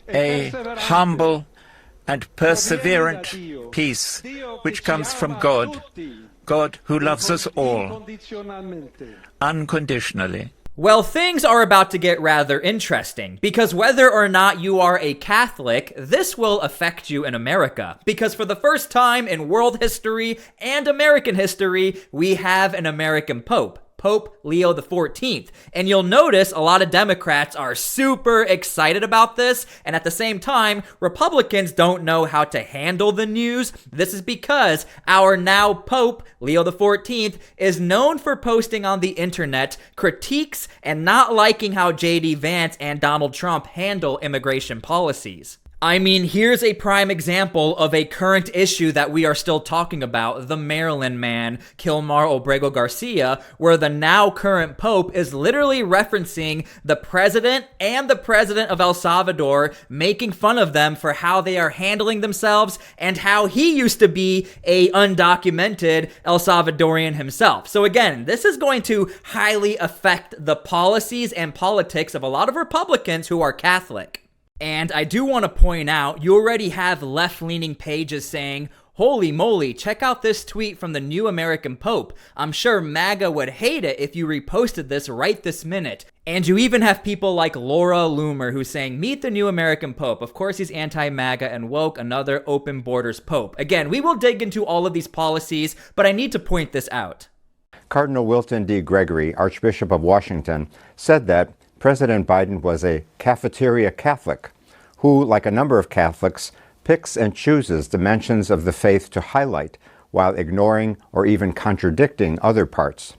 a humble and perseverant peace which comes from God, God who loves us all unconditionally. Well, things are about to get rather interesting, because whether or not you are a Catholic, this will affect you in America. Because for the first time in world history and American history, we have an American Pope. Pope Leo XIV. And you'll notice a lot of Democrats are super excited about this, and at the same time, Republicans don't know how to handle the news. This is because our now Pope, Leo XIV, is known for posting on the internet critiques and not liking how J.D. Vance and Donald Trump handle immigration policies. I mean, here's a prime example of a current issue that we are still talking about, the Maryland man, Kilmar Obrego Garcia, where the now current Pope is literally referencing the president and the president of El Salvador, making fun of them for how they are handling themselves and how he used to be a undocumented El Salvadorian himself. So again, this is going to highly affect the policies and politics of a lot of Republicans who are Catholic. And I do want to point out, you already have left-leaning pages saying, holy moly, check out this tweet from the new American Pope. I'm sure MAGA would hate it if you reposted this right this minute. And you even have people like Laura Loomer who's saying, meet the new American Pope. Of course, he's anti-MAGA and woke, another open borders Pope. Again, we will dig into all of these policies, but I need to point this out. Cardinal Wilton D. Gregory, Archbishop of Washington, said that President Biden was a cafeteria Catholic who, like a number of Catholics, picks and chooses dimensions of the faith to highlight while ignoring or even contradicting other parts.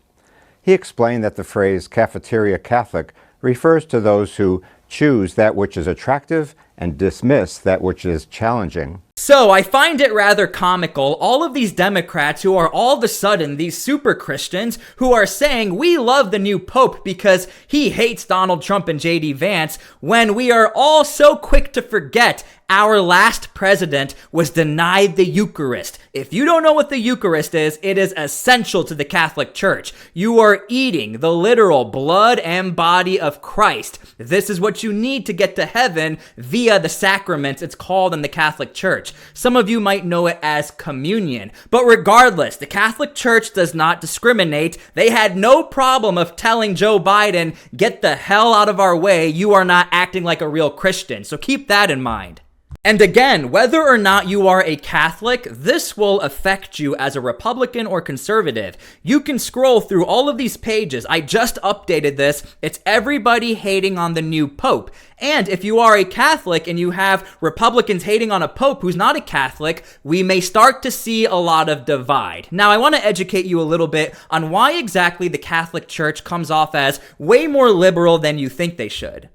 He explained that the phrase cafeteria Catholic refers to those who choose that which is attractive and dismiss that which is challenging. So I find it rather comical, all of these Democrats who are all of a sudden these super Christians who are saying we love the new Pope because he hates Donald Trump and J.D. Vance, when we are all so quick to forget our last president was denied the Eucharist. If you don't know what the Eucharist is, it is essential to the Catholic Church. You are eating the literal blood and body of Christ. This is what you need to get to heaven via the sacraments it's called in the Catholic Church. Some of you might know it as communion. But regardless, the Catholic Church does not discriminate. They had no problem of telling Joe Biden, get the hell out of our way, you are not acting like a real Christian. So keep that in mind. And again, whether or not you are a Catholic, this will affect you as a Republican or conservative. You can scroll through all of these pages. I just updated this. It's everybody hating on the new Pope. And if you are a Catholic and you have Republicans hating on a Pope who's not a Catholic, we may start to see a lot of divide. Now, I want to educate you a little bit on why exactly the Catholic Church comes off as way more liberal than you think they should.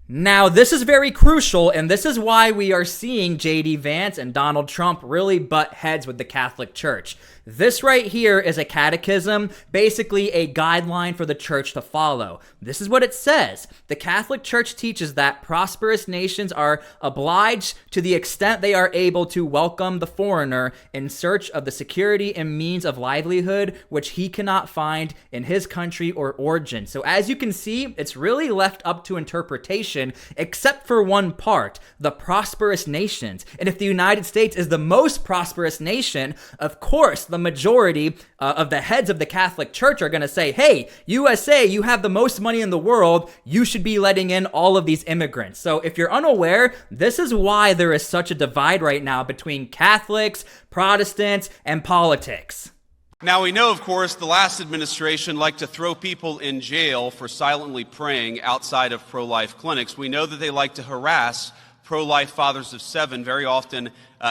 Now, this is very crucial, and this is why we are seeing J.D. Vance and Donald Trump really butt heads with the Catholic Church. This right here is a catechism, basically a guideline for the church to follow. This is what it says. The Catholic Church teaches that prosperous nations are obliged to the extent they are able to welcome the foreigner in search of the security and means of livelihood which he cannot find in his country or origin. So as you can see, it's really left up to interpretation, except for one part, the prosperous nations. And if the United States is the most prosperous nation, of course, the majority of the heads of the Catholic Church are going to say, hey, USA, you have the most money in the world. You should be letting in all of these immigrants. So if you're unaware, this is why there is such a divide right now between Catholics, Protestants, and politics. Now, we know, of course, the last administration liked to throw people in jail for silently praying outside of pro-life clinics. We know that they like to harass pro-life fathers of seven, very often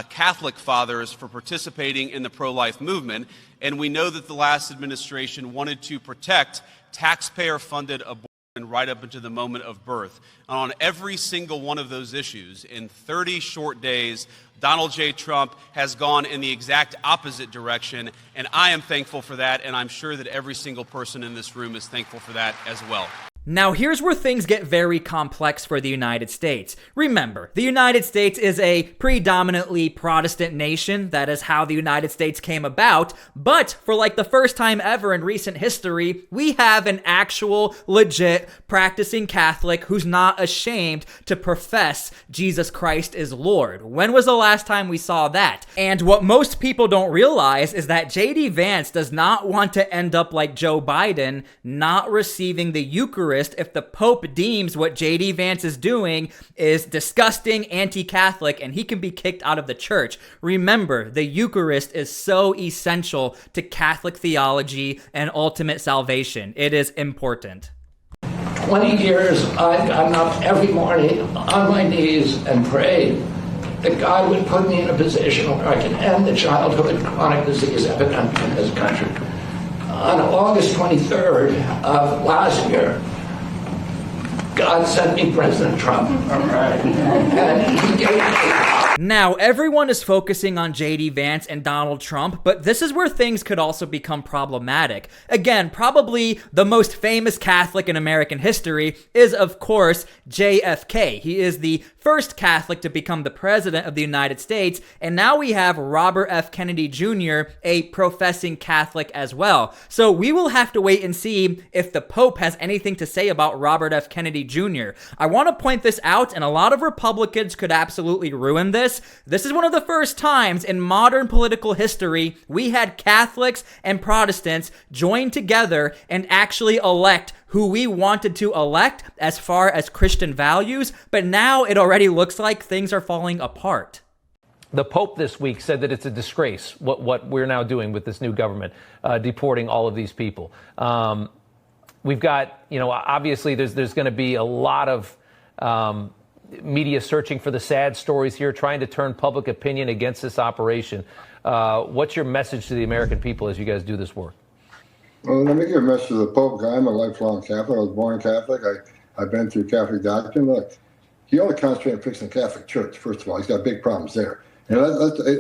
Catholic fathers, for participating in the pro-life movement. And we know that the last administration wanted to protect taxpayer-funded abortion right up into the moment of birth. And on every single one of those issues, in 30 short days, Donald J. Trump has gone in the exact opposite direction, and I am thankful for that, and I'm sure that every single person in this room is thankful for that as well. Now, here's where things get very complex for the United States. Remember, the United States is a predominantly Protestant nation. That is how the United States came about. But for like the first time ever in recent history, we have an actual, legit, practicing Catholic who's not ashamed to profess Jesus Christ is Lord. When was the last time we saw that? And what most people don't realize is that J.D. Vance does not want to end up like Joe Biden, not receiving the Eucharist if the Pope deems what J.D. Vance is doing is disgusting, anti-Catholic, and he can be kicked out of the church. Remember, the Eucharist is so essential to Catholic theology and ultimate salvation. It is important. 20 years, I've gotten up every morning on my knees and prayed that God would put me in a position where I can end the childhood chronic disease epidemic in this country. On August 23rd of last year, God sent me President Trump. All right. And he gave me... Now, everyone is focusing on J.D. Vance and Donald Trump, but this is where things could also become problematic. Again, probably the most famous Catholic in American history is, of course, JFK. He is the first Catholic to become the president of the United States, and now we have Robert F. Kennedy Jr., a professing Catholic as well. So we will have to wait and see if the Pope has anything to say about Robert F. Kennedy Jr. I want to point this out, and a lot of Republicans could absolutely ruin this. This is one of the first times in modern political history we had Catholics and Protestants join together and actually elect who we wanted to elect as far as Christian values, but now it already looks like things are falling apart. The Pope this week said that it's a disgrace what we're now doing with this new government, deporting all of these people. We've got, obviously there's going to be a lot of media searching for the sad stories here, trying to turn public opinion against this operation. What's your message to the American people as you guys do this work? Well, let me give a message to the Pope. I'm a lifelong Catholic. I was born Catholic. I've been through Catholic doctrine. Look, he ought to concentrate on fixing the Catholic Church, first of all. He's got big problems there. And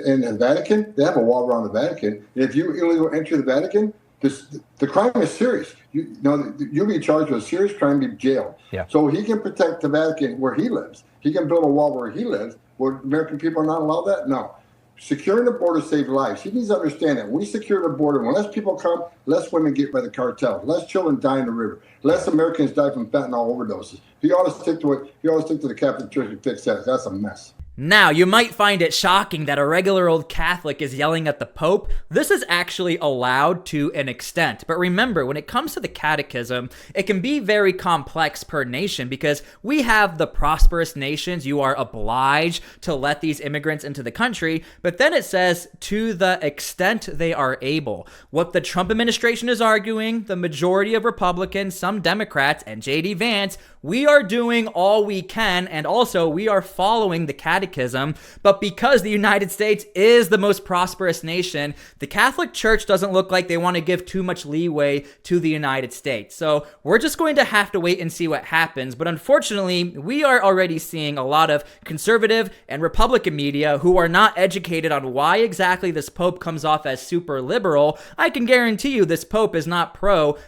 in the Vatican, they have a wall around the Vatican. If you illegally enter the Vatican, the crime is serious. You'll be charged with a serious crime, be jailed. Yeah. So he can protect the Vatican where he lives. He can build a wall where he lives. Where American people are not allowed that? No. Securing the border saves lives. He needs to understand that. When we secure the border, when less people come, less women get by the cartel, less children die in the river, less Americans die from fentanyl overdoses. He ought to stick to it. He ought to stick to the Catholic Church and fix that. That's a mess. Now, you might find it shocking that a regular old Catholic is yelling at the Pope. This is actually allowed to an extent. But remember, when it comes to the catechism, it can be very complex per nation because we have the prosperous nations. You are obliged to let these immigrants into the country. But then it says, to the extent they are able. What the Trump administration is arguing, the majority of Republicans, some Democrats, and J.D. Vance, we are doing all we can, and also we are following the catechism, but because the United States is the most prosperous nation, the Catholic Church doesn't look like they want to give too much leeway to the United States. So we're just going to have to wait and see what happens, but unfortunately, we are already seeing a lot of conservative and Republican media who are not educated on why exactly this Pope comes off as super liberal. I can guarantee you this Pope is not pro,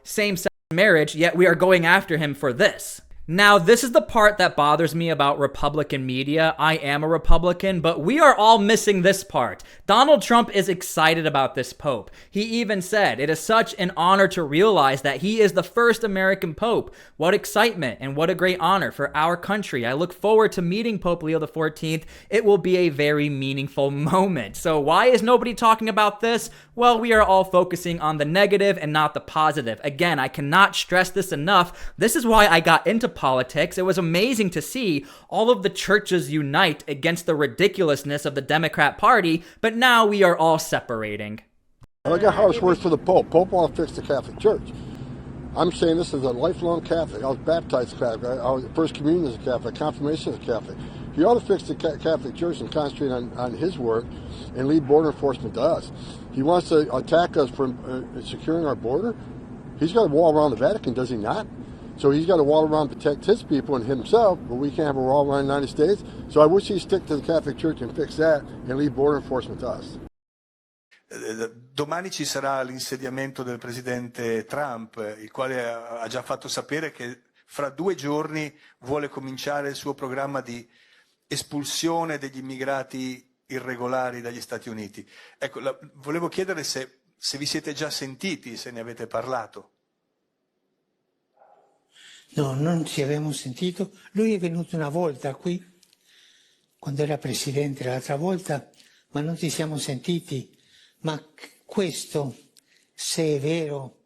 same-sex marriage, yet we are going after him for this. Now, this is the part that bothers me about Republican media. I am a Republican, but we are all missing this part. Donald Trump is excited about this Pope. He even said, it is such an honor to realize that he is the first American Pope. What excitement and what a great honor for our country. I look forward to meeting Pope Leo XIV. It will be a very meaningful moment. So why is nobody talking about this? Well, we are all focusing on the negative and not the positive. Again, I cannot stress this enough. This is why I got into politics. It was amazing to see all of the churches unite against the ridiculousness of the Democrat Party, but now we are all separating. Look at how this works for the Pope. Pope wants to fix the Catholic Church. I'm saying this as a lifelong Catholic. I was baptized Catholic. I was First Communion as a Catholic. Confirmation as a Catholic. He ought to fix the Catholic Church and concentrate on his work and leave border enforcement to us. He wants to attack us for securing our border. He's got a wall around the Vatican, does he not? So he's got a wall around to protect his people and himself, but we can't have a wall around the United States. So I wish he'd stick to the Catholic Church and fix that and leave border enforcement to us. Domani ci sarà l'insediamento del presidente Trump, il quale ha già fatto sapere che fra 2 giorni vuole cominciare il suo programma di espulsione degli immigrati irregolari dagli Stati Uniti. Ecco, volevo chiedere se vi siete già sentiti, se ne avete parlato. No, non ci avevamo sentito. Lui è venuto una volta qui, quando era presidente l'altra volta, ma non ci siamo sentiti. Ma questo, se è vero,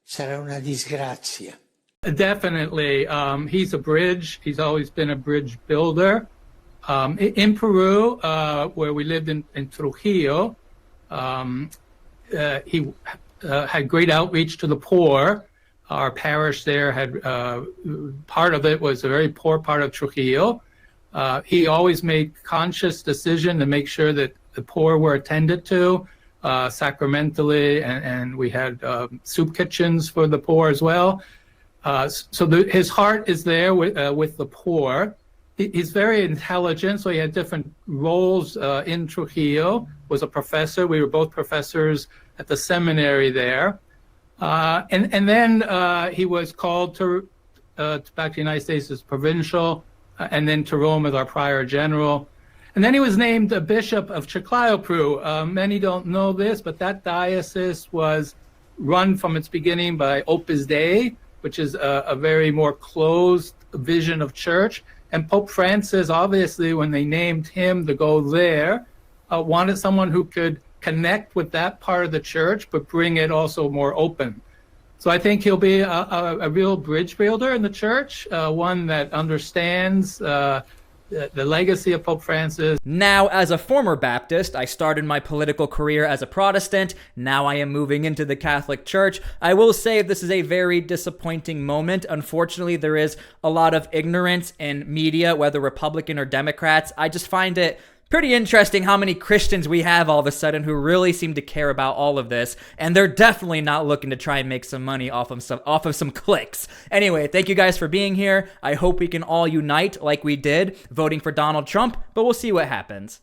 sarà una disgrazia. Definitely. He's a bridge. He's always been a bridge builder. In Peru, where we lived in Trujillo, he had great outreach to the poor. Our parish there had, part of it was a very poor part of Trujillo. He always made conscious decision to make sure that the poor were attended to sacramentally, and we had soup kitchens for the poor as well. So his heart is there with the poor. He's very intelligent, so he had different roles in Trujillo. Was a professor. We were both professors at the seminary there. And then he was called back to the United States as provincial, and then to Rome as our prior general. And then he was named a bishop of Chiclayo, Peru. Many don't know this, but that diocese was run from its beginning by Opus Dei, which is a very more closed vision of church. And Pope Francis, obviously, when they named him to go there, wanted someone who could connect with that part of the church, but bring it also more open. So I think he'll be a real bridge builder in the church, one that understands the legacy of Pope Francis. Now, as a former Baptist, I started my political career as a Protestant. Now I am moving into the Catholic Church. I will say this is a very disappointing moment. Unfortunately, there is a lot of ignorance in media, whether Republican or Democrats. I just find it pretty interesting how many Christians we have all of a sudden who really seem to care about all of this, and they're definitely not looking to try and make some money off of some clicks. Anyway, thank you guys for being here. I hope we can all unite like we did, voting for Donald Trump, but we'll see what happens.